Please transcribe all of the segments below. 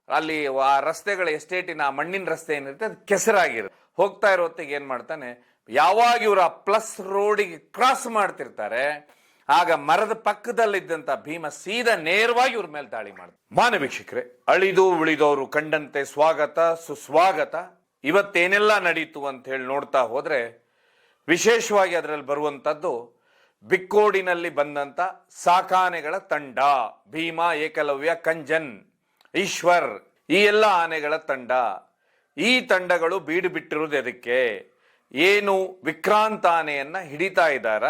ಅಲ್ಲಿ ಆ ರಸ್ತೆಗಳ ಎಸ್ಟೇಟಿನ ಆ ಮಣ್ಣಿನ ರಸ್ತೆ ಏನಿರುತ್ತೆ ಅದು ಕೆಸರಾಗಿರುತ್ತೆ. ಹೋಗ್ತಾ ಇರೋ ಹೊತ್ತಿಗೆ ಏನ್ ಮಾಡ್ತಾನೆ, ಯಾವಾಗ ಇವರು ಆ ಪ್ಲಸ್ ರೋಡಿಗೆ ಕ್ರಾಸ್ ಮಾಡ್ತಿರ್ತಾರೆ ಆಗ ಮರದ ಪಕ್ಕದಲ್ಲಿದ್ದಂತ ಭೀಮ ಸೀದಾ ನೇರವಾಗಿ ಇವ್ರ ಮೇಲೆ ದಾಳಿ ಮಾಡ್ತಾರೆ. ಮಾನವೀಕ್ಷಕರೇ, ಅಳಿದು ಉಳಿದವರು ಕಂಡಂತೆ ಸ್ವಾಗತ ಸುಸ್ವಾಗತ. ಇವತ್ತೇನೆಲ್ಲ ನಡೀತು ಅಂತ ಹೇಳಿ ನೋಡ್ತಾ ಹೋದ್ರೆ ವಿಶೇಷವಾಗಿ ಅದರಲ್ಲಿ ಬರುವಂತದ್ದು ಬಿಕ್ಕೋಡಿನಲ್ಲಿ ಬಂದಂತ ಸಾಕಾನೆಗಳ ತಂಡ, ಭೀಮ, ಏಕಲವ್ಯ, ಕಂಜನ್, ಈಶ್ವರ್, ಈ ಎಲ್ಲ ಆನೆಗಳ ತಂಡ. ಈ ತಂಡಗಳು ಬೀಡು ಬಿಟ್ಟಿರುವುದು ಎದಕ್ಕೆ? ಏನು ವಿಕ್ರಾಂತ ಆನೆಯನ್ನ ಹಿಡಿತಾ ಇದ್ದಾರ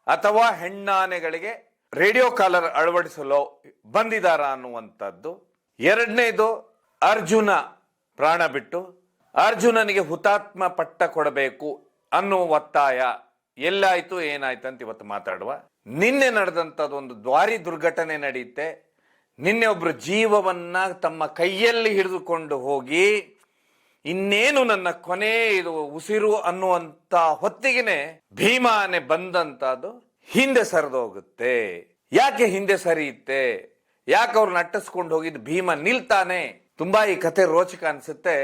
ಅಥವಾ ಹೆಣ್ಣಾನೆಗಳಿಗೆ ರೇಡಿಯೋ ಕಾಲರ್ ಅಳವಡಿಸಲು ಬಂದಿದಾರ ಅನ್ನುವಂಥದ್ದು. ಎರಡನೇದು, ಅರ್ಜುನ ಪ್ರಾಣ ಬಿಟ್ಟು ಅರ್ಜುನನಿಗೆ ಹುತಾತ್ಮ ಪಟ್ಟ ಕೊಡಬೇಕು ಅನ್ನುವ ಒತ್ತಾಯ ಎಲ್ಲಾಯ್ತು ಏನಾಯ್ತು ಅಂತ ಇವತ್ತು ಮಾತಾಡುವ. ನಿನ್ನೆ ನಡೆದಂಥದ್ದು ಒಂದು ದ್ವಾರಿ ದುರ್ಘಟನೆ ನಡೆಯುತ್ತೆ. ನಿನ್ನೆ ಒಬ್ರು ಜೀವವನ್ನ ತಮ್ಮ ಕೈಯಲ್ಲಿ ಹಿಡಿದುಕೊಂಡು ಹೋಗಿ ಇನ್ನೇನು ನನ್ನ ಕೊನೆ ಇದು ಉಸಿರು ಅನ್ನುವಂತ ಹೊತ್ತಿಗೆನೆ ಭೀಮ ಆನೆ ಬಂದಂತದ್ದು ಹಿಂದೆ ಸರಿದೋಗುತ್ತೆ. ಯಾಕೆ ಹಿಂದೆ ಸರಿಯುತ್ತೆ? ಯಾಕೆ ಅವ್ರನ್ನ ಅಟ್ಟಿಸ್ಕೊಂಡು ಹೋಗಿದ್ದು ಭೀಮ ನಿಲ್ತಾನೆ? ತುಂಬಾ ಈ ಕಥೆ ರೋಚಕ ಅನ್ಸುತ್ತೆ.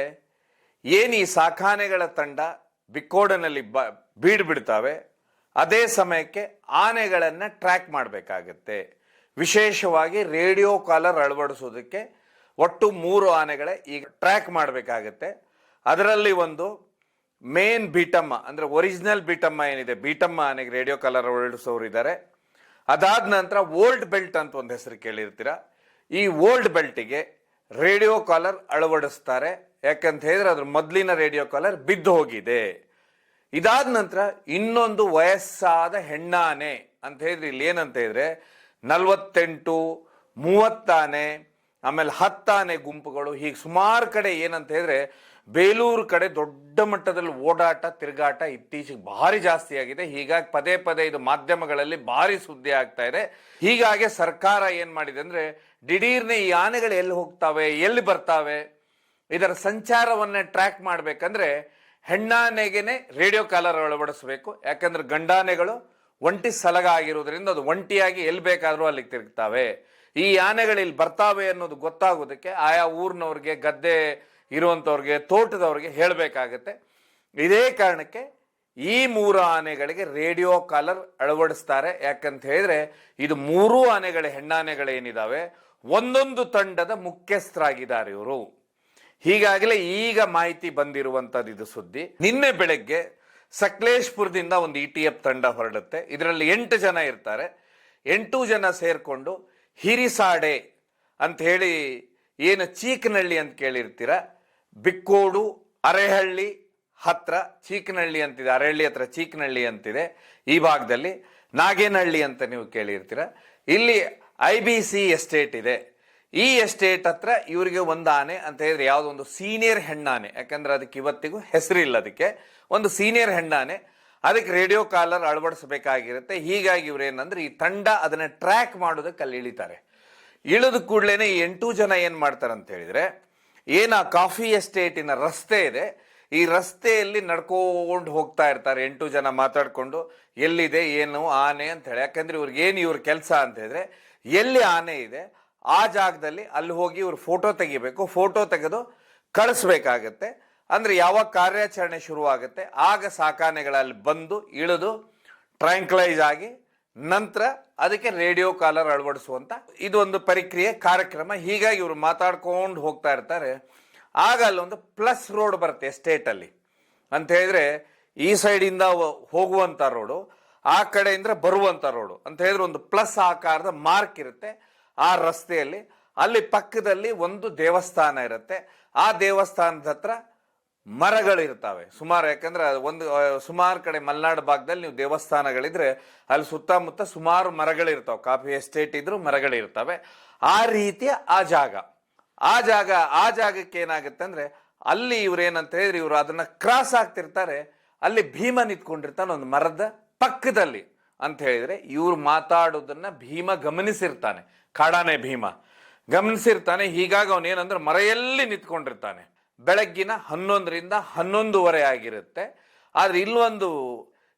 ಏನ್ ಈ ಸಾಕಾನೆಗಳ ತಂಡ ಬಿಕ್ಕೋಡನಲ್ಲಿ ಬೀಡು ಬಿಡ್ತಾವೆ, ಅದೇ ಸಮಯಕ್ಕೆ ಆನೆಗಳನ್ನ ಟ್ರ್ಯಾಕ್ ಮಾಡಬೇಕಾಗತ್ತೆ. ವಿಶೇಷವಾಗಿ ರೇಡಿಯೋ ಕಾಲರ್ ಅಳವಡಿಸೋದಕ್ಕೆ ಒಟ್ಟು 3 ಆನೆಗಳೇ ಈಗ ಟ್ರ್ಯಾಕ್ ಮಾಡಬೇಕಾಗತ್ತೆ. ಅದರಲ್ಲಿ ಒಂದು ಮೇನ್ ಬೀಟಮ್ಮ, ಅಂದ್ರೆ ಒರಿಜಿನಲ್ ಬೀಟಮ್ಮ ಏನಿದೆ, ಬೀಟಮ್ಮ ಆನೆಗೆ ರೇಡಿಯೋ ಕಾಲರ್ ಅಳವಡಿಸೋರು ಇದ್ದಾರೆ. ಅದಾದ ನಂತರ ಓಲ್ಡ್ ಬೆಲ್ಟ್ ಅಂತ ಒಂದು ಹೆಸರು ಕೇಳಿರ್ತೀರ. ಈ ಓಲ್ಡ್ ಬೆಲ್ಟಿಗೆ ರೇಡಿಯೋ ಕಾಲರ್ ಅಳವಡಿಸ್ತಾರೆ. ಯಾಕಂತ ಹೇಳಿದ್ರೆ ಅದ್ರ ಮೊದಲಿನ ರೇಡಿಯೋ ಕಾಲರ್ ಬಿದ್ದು ಹೋಗಿದೆ. ಇದಾದ ನಂತರ ಇನ್ನೊಂದು ವಯಸ್ಸಾದ ಹೆಣ್ಣಾನೆ ಅಂತ ಹೇಳಿದ್ರೆ ಇಲ್ಲಿ ಏನಂತ ಹೇಳಿದ್ರೆ 48, 30 ಆನೆ, ಆಮೇಲೆ 10 ಆನೆ ಗುಂಪುಗಳು, ಹೀಗೆ ಸುಮಾರು ಕಡೆ ಏನಂತ ಹೇಳಿದ್ರೆ ಬೇಲೂರು ಕಡೆ ದೊಡ್ಡ ಮಟ್ಟದಲ್ಲಿ ಓಡಾಟ ತಿರುಗಾಟ ಇತ್ತೀಚೆಗೆ ಭಾರಿ ಜಾಸ್ತಿ ಆಗಿದೆ. ಹೀಗಾಗಿ ಪದೇ ಪದೇ ಇದು ಮಾಧ್ಯಮಗಳಲ್ಲಿ ಭಾರಿ ಸುದ್ದಿ ಆಗ್ತಾ ಇದೆ. ಹೀಗಾಗಿ ಸರ್ಕಾರ ಏನ್ ಮಾಡಿದೆ ಅಂದ್ರೆ ದಿಢೀರ್ನೆ ಈ ಆನೆಗಳು ಎಲ್ಲಿ ಹೋಗ್ತಾವೆ, ಎಲ್ಲಿ ಬರ್ತಾವೆ, ಇದರ ಸಂಚಾರವನ್ನ ಟ್ರ್ಯಾಕ್ ಮಾಡ್ಬೇಕಂದ್ರೆ ಹೆಣ್ಣಾನೆಗೆನೆ ರೇಡಿಯೋ ಕಾಲರ್ ಅಳವಡಿಸಬೇಕು. ಯಾಕಂದ್ರೆ ಗಂಡಾನೆಗಳು ಒಂಟಿ ಸಲಗ ಆಗಿರೋದ್ರಿಂದ ಅದು ಒಂಟಿಯಾಗಿ ಎಲ್ಲಿ ಬೇಕಾದ್ರೂ ಅಲ್ಲಿಗೆ ತಿರುಗ್ತಾವೆ. ಈ ಆನೆಗಳು ಇಲ್ಲಿ ಬರ್ತಾವೆ ಅನ್ನೋದು ಗೊತ್ತಾಗೋದಕ್ಕೆ ಆಯಾ ಊರಿನವ್ರಿಗೆ, ಗದ್ದೆ ಇರುವಂತವ್ರಿಗೆ, ತೋಟದವ್ರಿಗೆ ಹೇಳಬೇಕಾಗತ್ತೆ. ಇದೇ ಕಾರಣಕ್ಕೆ ಈ 3 ಆನೆಗಳಿಗೆ ರೇಡಿಯೋ ಕಾಲರ್ ಅಳವಡಿಸ್ತಾರೆ. ಯಾಕಂತ ಹೇಳಿದ್ರೆ ಇದು 3 ಆನೆಗಳ ಹೆಣ್ಣಾನೆಗಳೇನಿದಾವೆ ಒಂದೊಂದು ತಂಡದ ಮುಖ್ಯಸ್ಥರಾಗಿದ್ದಾರೆ ಇವರು. ಹೀಗಾಗಲೇ ಈಗ ಮಾಹಿತಿ ಬಂದಿರುವಂತದ್ದು ಇದು ಸುದ್ದಿ. ನಿನ್ನೆ ಬೆಳಗ್ಗೆ ಸಕಲೇಶ್ಪುರದಿಂದ ಒಂದು ETF ತಂಡ ಹೊರಡುತ್ತೆ. ಇದರಲ್ಲಿ 8 ಜನ ಇರ್ತಾರೆ. 8 ಜನ ಸೇರ್ಕೊಂಡು ಹಿರಿಸಾಡೆ ಅಂತ ಹೇಳಿ ಏನು ಚೀಕನಹಳ್ಳಿ ಅಂತ ಕೇಳಿರ್ತೀರ, ಬಿಕ್ಕೋಡು ಅರೆಹಳ್ಳಿ ಹತ್ರ ಚೀಕನಹಳ್ಳಿ ಅಂತಿದೆ, ಅರೆಹಳ್ಳಿ ಹತ್ರ ಚೀಕನಹಳ್ಳಿ ಅಂತಿದೆ. ಈ ಭಾಗದಲ್ಲಿ ನಾಗೇನಹಳ್ಳಿ ಅಂತ ನೀವು ಕೇಳಿರ್ತೀರ. ಇಲ್ಲಿ IBC ಎಸ್ಟೇಟ್ ಇದೆ. ಈ ಎಸ್ಟೇಟ್ ಹತ್ರ ಇವರಿಗೆ ಒಂದು ಆನೆ ಅಂತ ಹೇಳಿದ್ರೆ ಯಾವುದೋ ಒಂದು ಸೀನಿಯರ್ ಹೆಣ್ಣಾನೆ, ಯಾಕಂದ್ರೆ ಅದಕ್ಕೆ ಇವತ್ತಿಗೂ ಹೆಸರಿಲ್ಲ, ಅದಕ್ಕೆ ಒಂದು ಸೀನಿಯರ್ ಹೆಣ್ಣಾನೆ, ಅದಕ್ಕೆ ರೇಡಿಯೋ ಕಾಲರ್ ಅಳವಡಿಸಬೇಕಾಗಿರುತ್ತೆ. ಹೀಗಾಗಿ ಇವ್ರೇನಂದ್ರೆ ಈ ತಂಡ ಅದನ್ನ ಟ್ರ್ಯಾಕ್ ಮಾಡೋದಕ್ಕೆ ಅಲ್ಲಿ ಇಳಿತಾರೆ. ಇಳಿದ ಕೂಡಲೇನೆ ಈ 8 ಜನ ಏನ್ ಮಾಡ್ತಾರೆ ಅಂತ ಹೇಳಿದ್ರೆ, ಏನ ಕಾಫಿ ಎಸ್ಟೇಟಿನ ರಸ್ತೆ ಇದೆ, ಈ ರಸ್ತೆಯಲ್ಲಿ ನಡ್ಕೊಂಡು ಹೋಗ್ತಾ ಇರ್ತಾರೆ 8 ಜನ ಮಾತಾಡ್ಕೊಂಡು, ಎಲ್ಲಿದೆ ಏನು ಆನೆ ಅಂತ ಹೇಳಿ. ಯಾಕಂದ್ರೆ ಇವ್ರಿಗೆ ಏನು ಇವ್ರ ಕೆಲಸ ಅಂತ ಹೇಳಿದ್ರೆ ಎಲ್ಲಿ ಆನೆ ಇದೆ ಆ ಜಾಗದಲ್ಲಿ ಅಲ್ಲಿ ಹೋಗಿ ಇವ್ರು ಫೋಟೋ ತೆಗಿಬೇಕು. ಫೋಟೋ ತೆಗೆದು ಕಳಿಸ್ಬೇಕಾಗತ್ತೆ. ಅಂದ್ರೆ ಯಾವಾಗ ಕಾರ್ಯಾಚರಣೆ ಶುರು ಆಗುತ್ತೆ ಆಗ ಸಾಕಾನೆಗಳಲ್ಲಿ ಬಂದು ಇಳಿದು ಟ್ರ್ಯಾಂಕ್ಲೈಸ್ ಆಗಿ ನಂತರ ಅದಕ್ಕೆ ರೇಡಿಯೋ ಕಾಲರ್ ಅಳವಡಿಸುವಂತ ಇದು ಒಂದು ಪ್ರಕ್ರಿಯೆ ಕಾರ್ಯಕ್ರಮ. ಹೀಗಾಗಿ ಇವರು ಮಾತಾಡ್ಕೊಂಡು ಹೋಗ್ತಾ ಇರ್ತಾರೆ. ಆಗ ಅಲ್ಲೊಂದು ಪ್ಲಸ್ ರೋಡ್ ಬರುತ್ತೆ ಎಸ್ಟೇಟ್ ಅಲ್ಲಿ ಅಂತ ಹೇಳಿದ್ರೆ, ಈ ಸೈಡ್ ಇಂದ ಹೋಗುವಂತ ರೋಡು, ಆ ಕಡೆಯಿಂದ ಬರುವಂತ ರೋಡು ಅಂತ ಹೇಳಿದ್ರೆ ಒಂದು ಪ್ಲಸ್ ಆಕಾರದ ಮಾರ್ಕ್ ಇರುತ್ತೆ ಆ ರಸ್ತೆಯಲ್ಲಿ. ಅಲ್ಲಿ ಪಕ್ಕದಲ್ಲಿ ಒಂದು ದೇವಸ್ಥಾನ ಇರುತ್ತೆ. ಆ ದೇವಸ್ಥಾನದ ಹತ್ರ ಮರಗಳಿರ್ತಾವೆ ಸುಮಾರು. ಯಾಕಂದ್ರೆ ಒಂದು ಸುಮಾರು ಕಡೆ ಮಲೆನಾಡು ಭಾಗದಲ್ಲಿ ನೀವು ದೇವಸ್ಥಾನಗಳಿದ್ರೆ ಅಲ್ಲಿ ಸುತ್ತಮುತ್ತ ಸುಮಾರು ಮರಗಳಿರ್ತಾವೆ. ಕಾಫಿ ಎಸ್ಟೇಟ್ ಇದ್ರು ಮರಗಳಿರ್ತವೆ. ಆ ರೀತಿಯ ಆ ಜಾಗಕ್ಕೆ ಏನಾಗುತ್ತೆ ಅಂದ್ರೆ ಅಲ್ಲಿ ಇವ್ರೇನಂತ ಹೇಳಿದ್ರೆ ಇವರು ಅದನ್ನ ಕ್ರಾಸ್ ಆಗ್ತಿರ್ತಾರೆ. ಅಲ್ಲಿ ಭೀಮ ನಿಂತ್ಕೊಂಡಿರ್ತಾನೆ ಒಂದು ಮರದ ಪಕ್ಕದಲ್ಲಿ ಅಂತ ಹೇಳಿದ್ರೆ ಇವ್ರು ಮಾತಾಡೋದನ್ನ ಭೀಮ ಗಮನಿಸಿರ್ತಾನೆ. ಕಾಡಾನೆ ಭೀಮ ಗಮನಿಸಿರ್ತಾನೆ. ಹೀಗಾಗಿ ಅವನೇನಂದ್ರೆ ಮರೆಯಲ್ಲಿ ನಿಂತ್ಕೊಂಡಿರ್ತಾನೆ. ಬೆಳಗ್ಗಿನ 11ರಿಂದ 11:30 ಆಗಿರುತ್ತೆ. ಆದ್ರೆ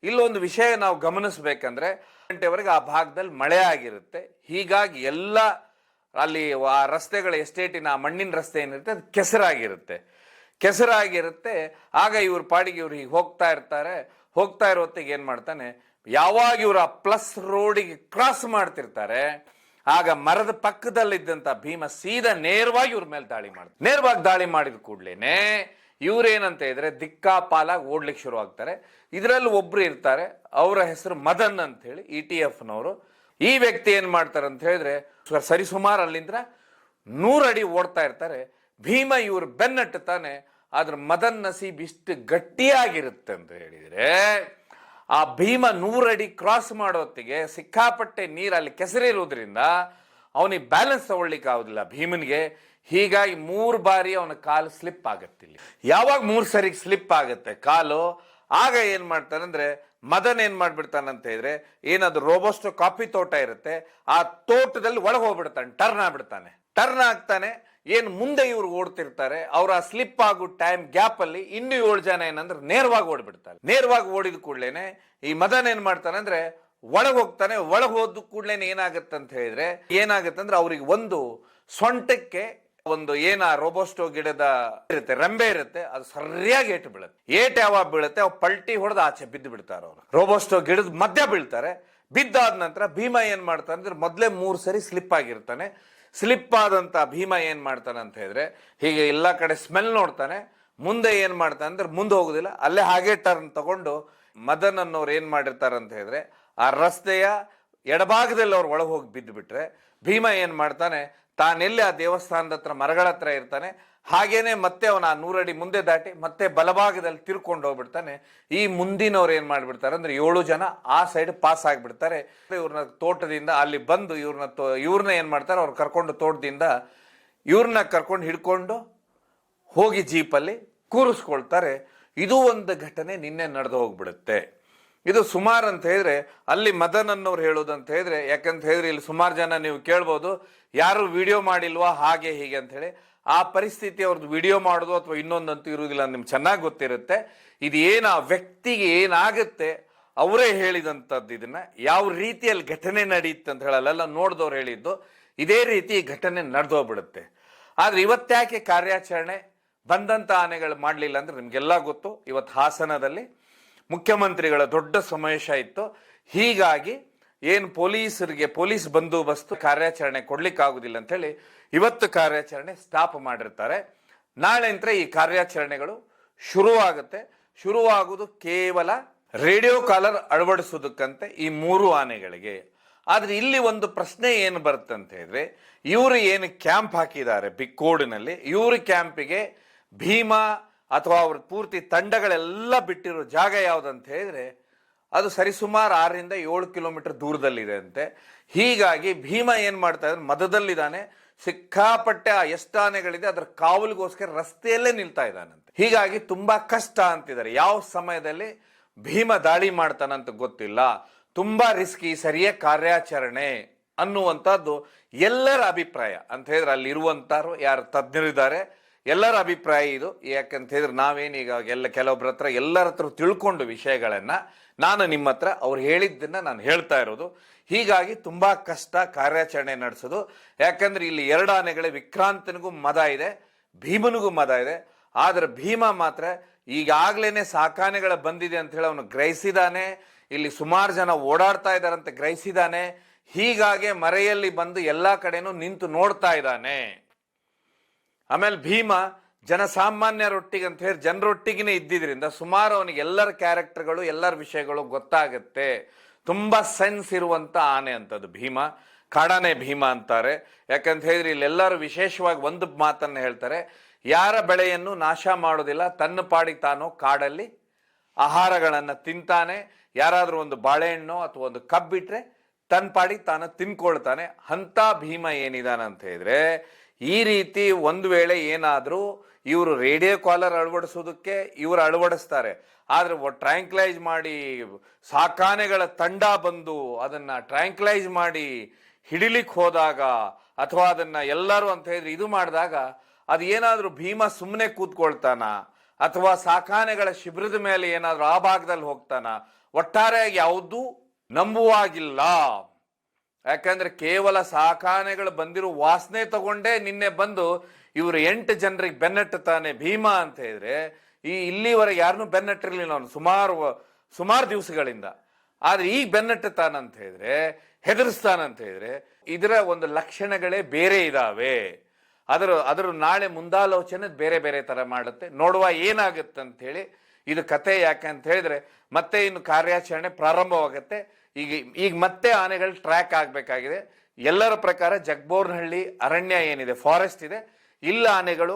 ಇಲ್ಲೊಂದು ವಿಷಯ ನಾವು ಗಮನಿಸ್ಬೇಕಂದ್ರೆ ಗಂಟೆವರೆಗೆ ಆ ಭಾಗದಲ್ಲಿ ಮಳೆ ಆಗಿರುತ್ತೆ. ಹೀಗಾಗಿ ಎಲ್ಲ ಅಲ್ಲಿ ಆ ರಸ್ತೆಗಳ ಎಸ್ಟೇಟಿನ ಆ ಮಣ್ಣಿನ ರಸ್ತೆ ಏನಿರುತ್ತೆ ಅದು ಕೆಸರಾಗಿರುತ್ತೆ. ಆಗ ಇವ್ರ ಪಾಡಿಗೆ ಇವ್ರು ಹೀಗೆ ಹೋಗ್ತಾ ಇರೋ ಹೊತ್ತಿಗೆ ಏನ್ ಮಾಡ್ತಾನೆ, ಯಾವಾಗ ಇವ್ರು ಆ ಪ್ಲಸ್ ರೋಡಿಗೆ ಕ್ರಾಸ್ ಮಾಡ್ತಿರ್ತಾರೆ ಆಗ ಮರದ ಪಕ್ಕದಲ್ಲಿದ್ದಂತ ಭೀಮ ಸೀದಾ ನೇರವಾಗಿ ಇವ್ರ ಮೇಲೆ ದಾಳಿ ಮಾಡಿದ ಕೂಡ್ಲೇನೆ ಇವ್ರೇನಂತ ಇದ್ರೆ ದಿಕ್ಕಾಪಾಲಾಗಿ ಓಡ್ಲಿಕ್ಕೆ ಶುರು ಆಗ್ತಾರೆ. ಇದರಲ್ಲಿ ಒಬ್ರು ಇರ್ತಾರೆ, ಅವರ ಹೆಸರು ಮದನ್ ಅಂತ ಹೇಳಿ, ETF ನವರು. ಈ ವ್ಯಕ್ತಿ ಏನ್ ಮಾಡ್ತಾರೆ ಅಂತ ಹೇಳಿದ್ರೆ ಸರಿಸುಮಾರು ಅಲ್ಲಿಂದ 100 ಅಡಿ ಓಡ್ತಾ ಇರ್ತಾರೆ. ಭೀಮ ಇವ್ರು ಬೆನ್ನಟ್ಟುತ್ತಾನೆ. ಆದ್ರೆ ಮದನ್ ನಸೀಬ್ ಇಷ್ಟು ಗಟ್ಟಿಯಾಗಿರುತ್ತೆ ಅಂತ ಹೇಳಿದ್ರೆ ಆ ಭೀಮ 100 ಅಡಿ ಕ್ರಾಸ್ ಮಾಡೋತ್ತಿಗೆ ಸಿಕ್ಕಾಪಟ್ಟೆ ನೀರಲ್ಲಿ ಕೆಸರಿರುವುದರಿಂದ ಅವನಿಗೆ ಬ್ಯಾಲೆನ್ಸ್ ತಗೊಳ್ಳಿಕ್ಕೆ ಆಗುದಿಲ್ಲ ಭೀಮನ್ಗೆ. ಹೀಗಾಗಿ 3 ಬಾರಿ ಅವನ ಕಾಲು ಸ್ಲಿಪ್ ಆಗತ್ತೆ. ಯಾವಾಗ 3 ಸರಿ ಸ್ಲಿಪ್ ಆಗುತ್ತೆ ಕಾಲು, ಆಗ ಏನ್ ಮಾಡ್ತಾನಂದ್ರೆ ಮದನ್ ಏನ್ ಮಾಡ್ಬಿಡ್ತಾನಂತ ಹೇಳಿದ್ರೆ, ಏನದು ರೋಬೋಸ್ಟೋ ಕಾಫಿ ತೋಟ ಇರುತ್ತೆ, ಆ ತೋಟದಲ್ಲಿ ಒಳಗೆ ಹೋಗ್ಬಿಡ್ತಾನೆ, ಟರ್ನ್ ಆಗ್ತಾನೆ. ಏನ್ ಮುಂದೆ ಇವ್ರು ಓಡ್ತಿರ್ತಾರೆ, ಅವ್ರ ಆ ಸ್ಲಿಪ್ ಆಗೋ ಟೈಮ್ ಗ್ಯಾಪ್ ಅಲ್ಲಿ ಇನ್ನೂ 7 ಜನ ಏನಂದ್ರೆ ನೇರವಾಗಿ ಓಡಿದ ಕೂಡ್ಲೇನೆ ಈ ಮದನ್ ಏನ್ ಮಾಡ್ತಾನೆ ಅಂದ್ರೆ ಒಳಗೆ ಹೋಗ್ತಾನೆ. ಹೋದ ಕೂಡ್ಲೇನೆ ಏನಾಗತ್ತಂತ ಹೇಳಿದ್ರೆ ಅವ್ರಿಗೆ ಒಂದು ಸೊಂಟಕ್ಕೆ ಒಂದು ರೋಬೋಸ್ಟೋ ಗಿಡದ ರೆಂಬೆ ಇರುತ್ತೆ, ಅದು ಸರಿಯಾಗಿ ಏಟು ಯಾವಾಗ ಬೀಳುತ್ತೆ ಅವ್ ಪಲ್ಟಿ ಹೊಡೆದು ಆಚೆ ಬಿದ್ದು ಬಿಡ್ತಾರೆ. ಅವ್ರು ರೋಬೋಸ್ಟೋ ಗಿಡದ ಮಧ್ಯ ಬೀಳ್ತಾರೆ. ಬಿದ್ದಾದ ನಂತರ ಭೀಮ ಏನ್ ಮಾಡ್ತಾನೆ ಅಂದ್ರೆ ಮೊದ್ಲೇ 3 ಸರಿ ಸ್ಲಿಪ್ ಆಗಿರ್ತಾನೆ. ಸ್ಲಿಪ್ ಆದಂತ ಭೀಮ ಏನ್ ಮಾಡ್ತಾನೆ ಅಂತ ಹೇಳಿದ್ರೆ ಹೀಗೆ ಎಲ್ಲಾ ಕಡೆ ಸ್ಮೆಲ್ ನೋಡ್ತಾನೆ. ಮುಂದೆ ಏನ್ ಮಾಡ್ತಾನೆ ಅಂದ್ರೆ ಮುಂದೆ ಹೋಗುದಿಲ್ಲ, ಅಲ್ಲೇ ಹಾಗೆ ಟರ್ನ್ ತಗೊಂಡು ಮದನ್ ಅನ್ನೋರು ಏನ್ ಮಾಡಿರ್ತಾರೆ ಅಂತ ಹೇಳಿದ್ರೆ ಆ ರಸ್ತೆಯ ಎಡಭಾಗದಲ್ಲಿ ಅವ್ರು ಒಳಗೆ ಹೋಗಿ ಬಿದ್ದು ಬಿಟ್ರೆ ಭೀಮ ಏನ್ ಮಾಡ್ತಾನೆ, ತಾನೆಲ್ಲಿ ಆ ದೇವಸ್ಥಾನದ ಹತ್ರ ಮರಗಳ ಹತ್ರ ಇರ್ತಾನೆ, ಹಾಗೇನೆ ಮತ್ತೆ ಅವನ 100 ಅಡಿ ಮುಂದೆ ದಾಟಿ ಮತ್ತೆ ಬಲಭಾಗದಲ್ಲಿ ತಿರ್ಕೊಂಡು ಹೋಗ್ಬಿಡ್ತಾನೆ. ಈ ಮುಂದಿನವ್ರು ಏನ್ ಮಾಡ್ಬಿಡ್ತಾರೆ ಅಂದ್ರೆ 7 ಜನ ಆ ಸೈಡ್ ಪಾಸ್ ಆಗ್ಬಿಡ್ತಾರೆ. ಇವ್ರನ್ನ ತೋಟದಿಂದ ಅಲ್ಲಿ ಬಂದು ಇವ್ರನ್ನ ಏನ್ ಮಾಡ್ತಾರೆ, ಅವ್ರು ಕರ್ಕೊಂಡು ತೋಟದಿಂದ ಇವ್ರನ್ನ ಹಿಡ್ಕೊಂಡು ಹೋಗಿ ಜೀಪಲ್ಲಿ ಕೂರಿಸ್ಕೊಳ್ತಾರೆ. ಇದು ಒಂದು ಘಟನೆ ನಿನ್ನೆ ನಡೆದು ಹೋಗ್ಬಿಡುತ್ತೆ. ಇದು ಸುಮಾರು ಅಂತ ಹೇಳಿದ್ರೆ ಅಲ್ಲಿ ಮದನ್ ಅನ್ನೋರು ಹೇಳೋದಂತ ಹೇಳಿದ್ರೆ, ಯಾಕಂತ ಹೇಳಿದ್ರೆ ಇಲ್ಲಿ ಸುಮಾರು ಜನ ನೀವು ಕೇಳ್ಬೋದು ಯಾರು ವಿಡಿಯೋ ಮಾಡಿಲ್ವಾ ಹಾಗೆ ಹೀಗೆ ಅಂತ ಹೇಳಿ. ಆ ಪರಿಸ್ಥಿತಿ ಅವ್ರದ್ದು ವಿಡಿಯೋ ಮಾಡೋದು ಅಥವಾ ಇನ್ನೊಂದಂತೂ ಇರುವುದಿಲ್ಲ, ನಿಮ್ಗೆ ಚೆನ್ನಾಗಿ ಗೊತ್ತಿರುತ್ತೆ. ಇದು ಏನು ಆ ವ್ಯಕ್ತಿಗೆ ಏನಾಗುತ್ತೆ ಅವರೇ ಹೇಳಿದಂಥದ್ದು. ಇದನ್ನ ಯಾವ ರೀತಿಯಲ್ಲಿ ಘಟನೆ ನಡೀತು ಅಂತ ಹೇಳಲ್ಲ, ನೋಡಿದವ್ರು ಹೇಳಿದ್ದು ಇದೇ ರೀತಿ ಘಟನೆ ನಡೆದೋಗ್ಬಿಡುತ್ತೆ. ಆದ್ರೆ ಇವತ್ತ್ಯಾಕೆ ಕಾರ್ಯಾಚರಣೆ ಬಂದಂತ ಆನೆಗಳು ಮಾಡಲಿಲ್ಲ ಅಂದ್ರೆ ನಿಮ್ಗೆಲ್ಲ ಗೊತ್ತು. ಇವತ್ತು ಹಾಸನದಲ್ಲಿ ಮುಖ್ಯಮಂತ್ರಿಗಳ ದೊಡ್ಡ ಸಮಾವೇಶ ಇತ್ತು. ಹೀಗಾಗಿ ಏನು ಪೊಲೀಸ್ ಬಂದೋಬಸ್ತು ಕಾರ್ಯಾಚರಣೆ ಕೊಡ್ಲಿಕ್ಕಾಗುದಿಲ್ಲ ಅಂತ ಹೇಳಿ ಇವತ್ತು ಕಾರ್ಯಾಚರಣೆ ಸ್ಟಾಪ್ ಮಾಡಿರ್ತಾರೆ. ನಾಳೆ ಅಂತ ಈ ಕಾರ್ಯಾಚರಣೆಗಳು ಶುರುವಾಗುವುದು ಕೇವಲ ರೇಡಿಯೋ ಕಾಲರ್ ಅಳವಡಿಸೋದಕ್ಕಂತೆ ಈ 3 ಆನೆಗಳಿಗೆ. ಆದ್ರೆ ಇಲ್ಲಿ ಒಂದು ಪ್ರಶ್ನೆ ಏನು ಬರುತ್ತೆ ಅಂತ ಹೇಳಿದ್ರೆ, ಇವರು ಏನು ಕ್ಯಾಂಪ್ ಹಾಕಿದ್ದಾರೆ ಬಿಕ್ಕೋಡಿನಲ್ಲಿ, ಇವ್ರ ಕ್ಯಾಂಪಿಗೆ ಭೀಮಾ ಅಥವಾ ಅವ್ರ ಪೂರ್ತಿ ತಂಡಗಳೆಲ್ಲ ಬಿಟ್ಟಿರೋ ಜಾಗ ಯಾವ್ದಂತ ಹೇಳಿದ್ರೆ ಅದು ಸರಿಸುಮಾರು 6 ರಿಂದ 7 ಕಿಲೋಮೀಟರ್ ದೂರದಲ್ಲಿದೆ ಅಂತೆ. ಹೀಗಾಗಿ ಭೀಮ ಏನ್ ಮಾಡ್ತಾ ಇದ್ರೆ ಮದದಲ್ಲಿದ್ದಾನೆ, ಸಿಕ್ಕಾಪಟ್ಟೆ ಎಷ್ಟು ಆನೆಗಳಿದೆ ಅದರ ಕಾವಲಿಗೋಸ್ಕರ ರಸ್ತೆಯಲ್ಲೇ ನಿಲ್ತಾ ಇದ್ದಾನಂತೆ. ಹೀಗಾಗಿ ತುಂಬಾ ಕಷ್ಟ ಅಂತಿದ್ದಾರೆ. ಯಾವ ಸಮಯದಲ್ಲಿ ಭೀಮ ದಾಳಿ ಮಾಡ್ತಾನಂತ ಗೊತ್ತಿಲ್ಲ, ತುಂಬಾ ರಿಸ್ಕಿ, ಸರಿಯೇ ಕಾರ್ಯಾಚರಣೆ ಅನ್ನುವಂಥದ್ದು ಎಲ್ಲರ ಅಭಿಪ್ರಾಯ ಅಂತ ಹೇಳಿದ್ರೆ ಅಲ್ಲಿ ಇರುವಂತರು ಯಾರು ತಜ್ಞರಿದ್ದಾರೆ ಎಲ್ಲರ ಅಭಿಪ್ರಾಯ ಇದು. ಯಾಕಂತ ಹೇಳಿದ್ರೆ ನಾವೇನೀಗ ಕೆಲವೊಬ್ಬರ ಹತ್ರ ಎಲ್ಲರ ಹತ್ರ ತಿಳ್ಕೊಂಡು ವಿಷಯಗಳನ್ನ ನಾನು ನಿಮ್ಮ ಹತ್ರ ಅವ್ರು ಹೇಳಿದ್ದನ್ನ ನಾನು ಹೇಳ್ತಾ ಇರೋದು. ಹೀಗಾಗಿ ತುಂಬಾ ಕಷ್ಟ ಕಾರ್ಯಾಚರಣೆ ನಡೆಸೋದು. ಯಾಕಂದ್ರೆ ಇಲ್ಲಿ 2 ಆನೆಗಳ ವಿಕ್ರಾಂತನಿಗೂ ಮದ ಇದೆ, ಭೀಮನಿಗೂ ಮದ ಇದೆ. ಆದ್ರೆ ಭೀಮ ಮಾತ್ರ ಈಗಾಗ್ಲೇನೆ ಸಾಕಾನೆಗಳ ಬಂದಿದೆ ಅಂತ ಹೇಳಿ ಅವನು ಗ್ರಹಿಸಿದಾನೆ. ಇಲ್ಲಿ ಸುಮಾರು ಜನ ಓಡಾಡ್ತಾ ಇದಾರಂತ ಗ್ರಹಿಸಿದಾನೆ. ಹೀಗಾಗಿ ಮರೆಯಲ್ಲಿ ಬಂದು ಎಲ್ಲಾ ಕಡೆನೂ ನಿಂತು ನೋಡ್ತಾ ಇದ್ದಾನೆ. ಆಮೇಲೆ ಭೀಮ ಜನಸಾಮಾನ್ಯರೊಟ್ಟಿಗೆ ಅಂತ ಹೇಳಿ ಜನರೊಟ್ಟಿಗೆ ಇದ್ದಿದ್ರಿಂದ ಸುಮಾರು ಅವನಿಗೆ ಎಲ್ಲರ ಕ್ಯಾರೆಕ್ಟರ್ಗಳು ಎಲ್ಲರ ವಿಷಯಗಳು ಗೊತ್ತಾಗತ್ತೆ. ತುಂಬಾ ಸೆನ್ಸ್ ಇರುವಂತ ಆನೆ ಅಂತದ್ದು ಭೀಮ. ಕಾಡಾನೆ ಭೀಮ ಅಂತಾರೆ. ಯಾಕಂತ ಹೇಳಿದ್ರೆ ಇಲ್ಲೆಲ್ಲರೂ ವಿಶೇಷವಾಗಿ ಒಂದು ಮಾತನ್ನ ಹೇಳ್ತಾರೆ, ಯಾರ ಬೆಳೆಯನ್ನು ನಾಶ ಮಾಡೋದಿಲ್ಲ, ತನ್ನ ಪಾಡಿಗೆ ತಾನು ಕಾಡಲ್ಲಿ ಆಹಾರಗಳನ್ನ ತಿಂತಾನೆ. ಯಾರಾದ್ರೂ ಒಂದು ಬಾಳೆಹಣ್ಣು ಅಥವಾ ಒಂದು ಕಬ್ಬಿಟ್ರೆ ತನ್ನ ಪಾಡಿಗೆ ತಾನು ತಿನ್ಕೊಳ್ತಾನೆ. ಅಂತ ಭೀಮ ಏನಿದಾನಂತ ಹೇಳಿದ್ರೆ ಈ ರೀತಿ ಒಂದು ವೇಳೆ ಏನಾದ್ರೂ ಇವರು ರೇಡಿಯೋ ಕಾಲರ್ ಅಳವಡಿಸೋದಕ್ಕೆ ಇವರು ಅಳವಡಿಸ್ತಾರೆ, ಆದ್ರೆ ಟ್ರ್ಯಾಂಕ್ಲೈಸ್ ಮಾಡಿ ಸಾಕಾನೆಗಳ ತಂಡ ಬಂದು ಅದನ್ನ ಟ್ರ್ಯಾಂಕ್ಲೈಸ್ ಮಾಡಿ ಹಿಡಿಲಿಕ್ಕೆ ಹೋದಾಗ ಅಥವಾ ಅದನ್ನ ಎಲ್ಲರೂ ಅಂತ ಹೇಳಿದ್ರೆ ಇದು ಮಾಡಿದಾಗ ಅದು ಏನಾದ್ರೂ ಭೀಮ ಸುಮ್ಮನೆ ಕೂತ್ಕೊಳ್ತಾನ ಅಥವಾ ಸಾಕಾನೆಗಳ ಶಿಬಿರದ ಮೇಲೆ ಏನಾದ್ರೂ ಆ ಭಾಗದಲ್ಲಿ ಹೋಗ್ತಾನ, ಒಟ್ಟಾರೆಯಾಗಿ ಯಾವುದೂ ನಂಬುವಾಗಿಲ್ಲ. ಯಾಕಂದ್ರೆ ಕೇವಲ ಸಾಕಾನೆಗಳು ಬಂದಿರೋ ವಾಸನೆ ತಗೊಂಡೇ ನಿನ್ನೆ ಬಂದು ಇವರು 8 ಜನರಿಗೆ ಬೆನ್ನಟ್ಟುತ್ತಾನೆ ಭೀಮಾ ಅಂತ ಹೇಳಿದ್ರೆ, ಇಲ್ಲಿವರೆಗೆ ಯಾರನ್ನೂ ಬೆನ್ನಟ್ಟಿರ್ಲಿಲ್ಲ ಅವನು ಸುಮಾರು ದಿವಸಗಳಿಂದ. ಆದ್ರೆ ಈಗ ಬೆನ್ನಟ್ಟುತ್ತಾನಂತ ಹೇಳಿದ್ರೆ, ಹೆದರಿಸ್ತಾನಂತ ಹೇಳಿದ್ರೆ, ಇದರ ಒಂದು ಲಕ್ಷಣಗಳೇ ಬೇರೆ ಇದಾವೆ. ಅದರ ನಾಳೆ ಮುಂದಾಲೋಚನೆ ಬೇರೆ ಬೇರೆ ತರ ಮಾಡುತ್ತೆ. ನೋಡುವ ಏನಾಗುತ್ತೆ ಅಂತ ಹೇಳಿ. ಇದು ಕತೆ. ಯಾಕೆ ಅಂತ ಹೇಳಿದ್ರೆ ಮತ್ತೆ ಇನ್ನು ಕಾರ್ಯಾಚರಣೆ ಪ್ರಾರಂಭವಾಗುತ್ತೆ. ಈಗ ಮತ್ತೆ ಆನೆಗಳು ಟ್ರ್ಯಾಕ್ ಆಗಬೇಕಾಗಿದೆ. ಎಲ್ಲರ ಪ್ರಕಾರ ಜಗ್ಬೋರ್ನಹಳ್ಳಿ ಅರಣ್ಯ ಏನಿದೆ, ಫಾರೆಸ್ಟ್ ಇದೆ, ಇಲ್ಲ ಆನೆಗಳು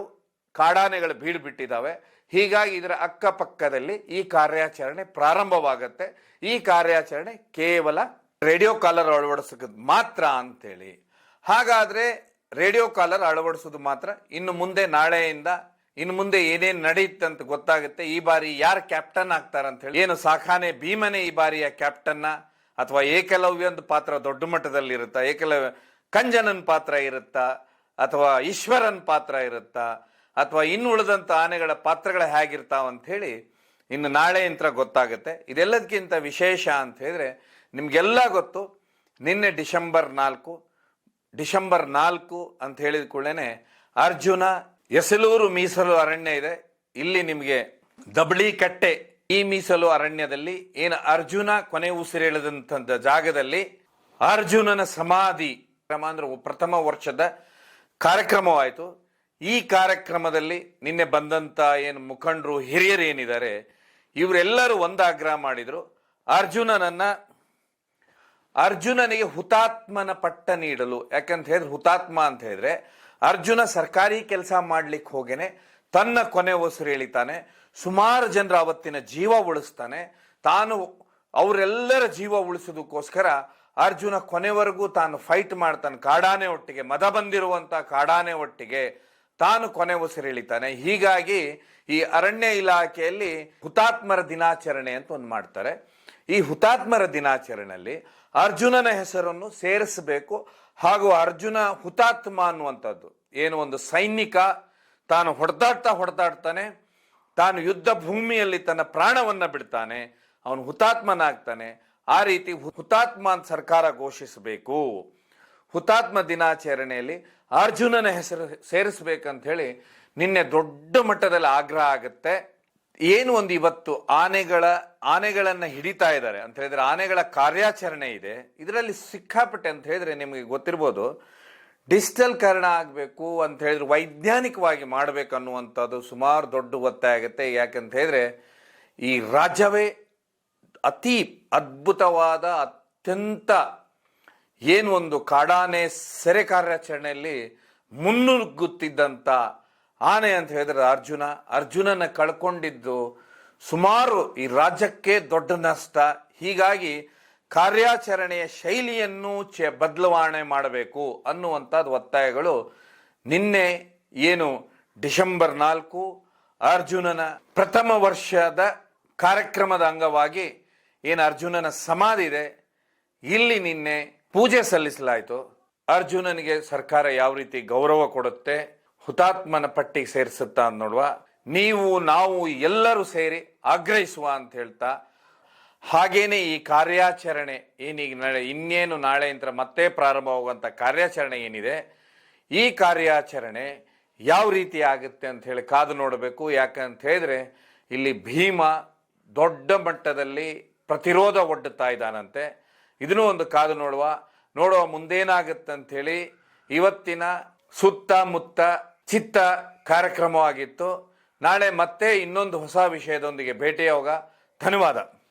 ಕಾಡಾನೆಗಳು ಬೀಡು ಬಿಟ್ಟಿದ್ದಾವೆ. ಹೀಗಾಗಿ ಇದರ ಅಕ್ಕಪಕ್ಕದಲ್ಲಿ ಈ ಕಾರ್ಯಾಚರಣೆ ಪ್ರಾರಂಭವಾಗುತ್ತೆ. ಈ ಕಾರ್ಯಾಚರಣೆ ಕೇವಲ ರೇಡಿಯೋ ಕಾಲರ್ ಅಳವಡಿಸೋದು ಮಾತ್ರ ಅಂತೇಳಿ. ಹಾಗಾದ್ರೆ ರೇಡಿಯೋ ಕಾಲರ್ ಅಳವಡಿಸೋದು ಮಾತ್ರ. ಇನ್ನು ಮುಂದೆ ನಾಳೆಯಿಂದ ಇನ್ನು ಮುಂದೆ ಏನೇನು ನಡೆಯುತ್ತಂತ ಗೊತ್ತಾಗುತ್ತೆ. ಈ ಬಾರಿ ಯಾರು ಕ್ಯಾಪ್ಟನ್ ಆಗ್ತಾರಂತ ಹೇಳಿ. ಏನು ಸಾಕಾನೆ ಭೀಮನೇ ಈ ಬಾರಿಯ ಕ್ಯಾಪ್ಟನ್ನ, ಅಥವಾ ಏಕಲವ್ಯಂದು ಪಾತ್ರ ದೊಡ್ಡ ಮಟ್ಟದಲ್ಲಿ ಇರುತ್ತಾ, ಕಂಜನನ್ ಪಾತ್ರ ಇರುತ್ತಾ, ಅಥವಾ ಈಶ್ವರನ್ ಪಾತ್ರ ಇರುತ್ತಾ, ಅಥವಾ ಇನ್ನು ಉಳಿದಂತ ಆನೆಗಳ ಪಾತ್ರಗಳು ಹೇಗಿರ್ತಾವ ಅಂತ ಹೇಳಿ ಇನ್ನು ನಾಳೆ ಅಂತ ಗೊತ್ತಾಗುತ್ತೆ. ಇದೆಲ್ಲದಕ್ಕಿಂತ ವಿಶೇಷ ಅಂತ ಹೇಳಿದ್ರೆ ನಿಮ್ಗೆಲ್ಲ ಗೊತ್ತು, ನಿನ್ನೆ ಡಿಸೆಂಬರ್ 4 ಅಂತ ಹೇಳಿದ ಕೂಡಲೇ ಅರ್ಜುನ ಎಸಲೂರು ಮೀಸಲು ಅರಣ್ಯ ಇದೆ. ಇಲ್ಲಿ ನಿಮಗೆ ದಬಳಿ ಕಟ್ಟೆ, ಈ ಮೀಸಲು ಅರಣ್ಯದಲ್ಲಿ ಏನು ಅರ್ಜುನ ಕೊನೆ ಉಸಿರೆಳೆದಂತ ಜಾಗದಲ್ಲಿ ಅರ್ಜುನನ ಸಮಾಧಿ ಅಂದ್ರೆ ಪ್ರಥಮ ವರ್ಷದ ಕಾರ್ಯಕ್ರಮವಾಯಿತು. ಈ ಕಾರ್ಯಕ್ರಮದಲ್ಲಿ ನಿನ್ನೆ ಬಂದಂತ ಏನು ಮುಖಂಡರು ಹಿರಿಯರು ಏನಿದ್ದಾರೆ ಇವರೆಲ್ಲರೂ ಒಂದು ಆಗ್ರಹ ಮಾಡಿದ್ರು. ಅರ್ಜುನನಿಗೆ ಹುತಾತ್ಮನ ಪಟ್ಟ ನೀಡಲು. ಯಾಕಂತ ಹೇಳಿದ್ರೆ ಹುತಾತ್ಮ ಅಂತ ಹೇಳಿದ್ರೆ ಅರ್ಜುನ ಸರ್ಕಾರಿ ಕೆಲಸ ಮಾಡ್ಲಿಕ್ಕೆ ಹೋಗೇನೆ ತನ್ನ ಕೊನೆ ಉಸಿರು ಎಳಿತಾನೆ, ಸುಮಾರು ಜನರ ಅವತ್ತಿನ ಜೀವ ಉಳಿಸ್ತಾನೆ. ತಾನು ಅವರೆಲ್ಲರ ಜೀವ ಉಳಿಸೋದಕ್ಕೋಸ್ಕರ ಅರ್ಜುನ ಕೊನೆವರೆಗೂ ತಾನು ಫೈಟ್ ಮಾಡ್ತಾನೆ. ಕಾಡಾನೆ ಒಟ್ಟಿಗೆ, ಮದ ಬಂದಿರುವಂತ ಕಾಡಾನೆ ಒಟ್ಟಿಗೆ ತಾನು ಕೊನೆ ಉಸಿರು ಎಳಿತಾನೆ. ಹೀಗಾಗಿ ಈ ಅರಣ್ಯ ಇಲಾಖೆಯಲ್ಲಿ ಹುತಾತ್ಮರ ದಿನಾಚರಣೆ ಅಂತ ಒಂದು ಮಾಡ್ತಾರೆ. ಈ ಹುತಾತ್ಮರ ದಿನಾಚರಣೆಯಲ್ಲಿ ಅರ್ಜುನನ ಹೆಸರನ್ನು ಸೇರಿಸಬೇಕು. ಹಾಗೂ ಅರ್ಜುನ ಹುತಾತ್ಮ ಅನ್ನುವಂಥದ್ದು ಏನು ಒಂದು ಸೈನಿಕ, ತಾನು ಹೊಡೆದಾಡ್ತಾನೆ, ತಾನು ಯುದ್ಧ ಭೂಮಿಯಲ್ಲಿ ತನ್ನ ಪ್ರಾಣವನ್ನ ಬಿಡ್ತಾನೆ, ಅವನು ಹುತಾತ್ಮನಾಗ್ತಾನೆ. ಆ ರೀತಿ ಹುತಾತ್ಮ ಅಂತ ಸರ್ಕಾರ ಘೋಷಿಸಬೇಕು. ಹುತಾತ್ಮ ದಿನಾಚರಣೆಯಲ್ಲಿ ಅರ್ಜುನನ ಹೆಸರು ಸೇರಿಸ್ಬೇಕಂತ ಹೇಳಿ ನಿನ್ನೆ ದೊಡ್ಡ ಮಟ್ಟದಲ್ಲಿ ಆಗ್ರಹ ಆಗುತ್ತೆ. ಏನು ಒಂದು ಇವತ್ತು ಆನೆಗಳನ್ನ ಹಿಡಿತಾ ಇದ್ದಾರೆ ಅಂತ ಹೇಳಿದ್ರೆ ಆನೆಗಳ ಕಾರ್ಯಾಚರಣೆ ಇದೆ. ಇದರಲ್ಲಿ ಸಿಕ್ಕಾಪಟ್ಟೆ ಅಂತ ಹೇಳಿದ್ರೆ ನಿಮಗೆ ಗೊತ್ತಿರ್ಬೋದು, ಡಿಜಿಟಲ್ ಕರಣ ಆಗಬೇಕು ಅಂತ ಹೇಳಿದ್ರೆ ವೈಜ್ಞಾನಿಕವಾಗಿ ಮಾಡಬೇಕು ಅನ್ನುವಂಥದ್ದು ಸುಮಾರು ದೊಡ್ಡ ಒತ್ತಾಯ ಆಗುತ್ತೆ. ಯಾಕಂತ ಹೇಳಿದ್ರೆ ಈ ರಾಜ್ಯವೇ ಅತಿ ಅದ್ಭುತವಾದ ಅತ್ಯಂತ ಏನು ಒಂದು ಕಾಡಾನೆ ಸೆರೆ ಕಾರ್ಯಾಚರಣೆಯಲ್ಲಿ ಮುನ್ನುಗ್ಗುತ್ತಿದ್ದಂಥ ಆನೆ ಅಂತ ಹೇಳಿದ್ರೆ ಅರ್ಜುನನ ಕಳ್ಕೊಂಡಿದ್ದು ಸುಮಾರು ಈ ರಾಜ್ಯಕ್ಕೆ ದೊಡ್ಡ ನಷ್ಟ. ಹೀಗಾಗಿ ಕಾರ್ಯಾಚರಣೆಯ ಶೈಲಿಯನ್ನು ಬದಲಾವಣೆ ಮಾಡಬೇಕು ಅನ್ನುವಂಥದ್ದು ಒತ್ತಾಯಗಳು ನಿನ್ನೆ ಏನು ಡಿಸೆಂಬರ್ 4 ಅರ್ಜುನನ ಪ್ರಥಮ ವರ್ಷದ ಕಾರ್ಯಕ್ರಮದ ಅಂಗವಾಗಿ ಏನು ಅರ್ಜುನನ ಸಮಾಧಿ ಇದೆ, ಇಲ್ಲಿ ನಿನ್ನೆ ಪೂಜೆ ಸಲ್ಲಿಸಲಾಯಿತು. ಅರ್ಜುನನಿಗೆ ಸರ್ಕಾರ ಯಾವ ರೀತಿ ಗೌರವ ಕೊಡುತ್ತೆ, ಹುತಾತ್ಮನ ಪಟ್ಟಿಗೆ ಸೇರಿಸುತ್ತಾ ಅಂತ ನೋಡುವ. ನಾವು ಎಲ್ಲರೂ ಸೇರಿ ಆಗ್ರಹಿಸುವ ಅಂತ ಹೇಳ್ತಾ, ಹಾಗೇನೆ ಈ ಕಾರ್ಯಾಚರಣೆ ಏನೀಗ ಇನ್ನೇನು ನಾಳೆಯಿಂದ ಮತ್ತೆ ಪ್ರಾರಂಭವಾಗುವಂತ ಕಾರ್ಯಾಚರಣೆ ಏನಿದೆ, ಈ ಕಾರ್ಯಾಚರಣೆ ಯಾವ ರೀತಿ ಆಗುತ್ತೆ ಅಂತ ಹೇಳಿ ಕಾದು ನೋಡಬೇಕು. ಯಾಕಂತ ಹೇಳಿದ್ರೆ ಇಲ್ಲಿ ಭೀಮ ದೊಡ್ಡ ಮಟ್ಟದಲ್ಲಿ ಪ್ರತಿರೋಧ ಒಡ್ಡುತ್ತಾ ಇದ್ದಾನಂತೆ. ಇದನ್ನೂ ಒಂದು ಕಾದು ನೋಡುವ ಮುಂದೇನಾಗುತ್ತೆ ಅಂತ ಹೇಳಿ ಇವತ್ತಿನ ಸುತ್ತಮುತ್ತ ಚಿತ್ತ ಕಾರ್ಯಕ್ರಮವಾಗಿತ್ತು. ನಾಳೆ ಮತ್ತೆ ಇನ್ನೊಂದು ಹೊಸ ವಿಷಯದೊಂದಿಗೆ ಭೇಟಿಯಾಗುವ. ಧನ್ಯವಾದ.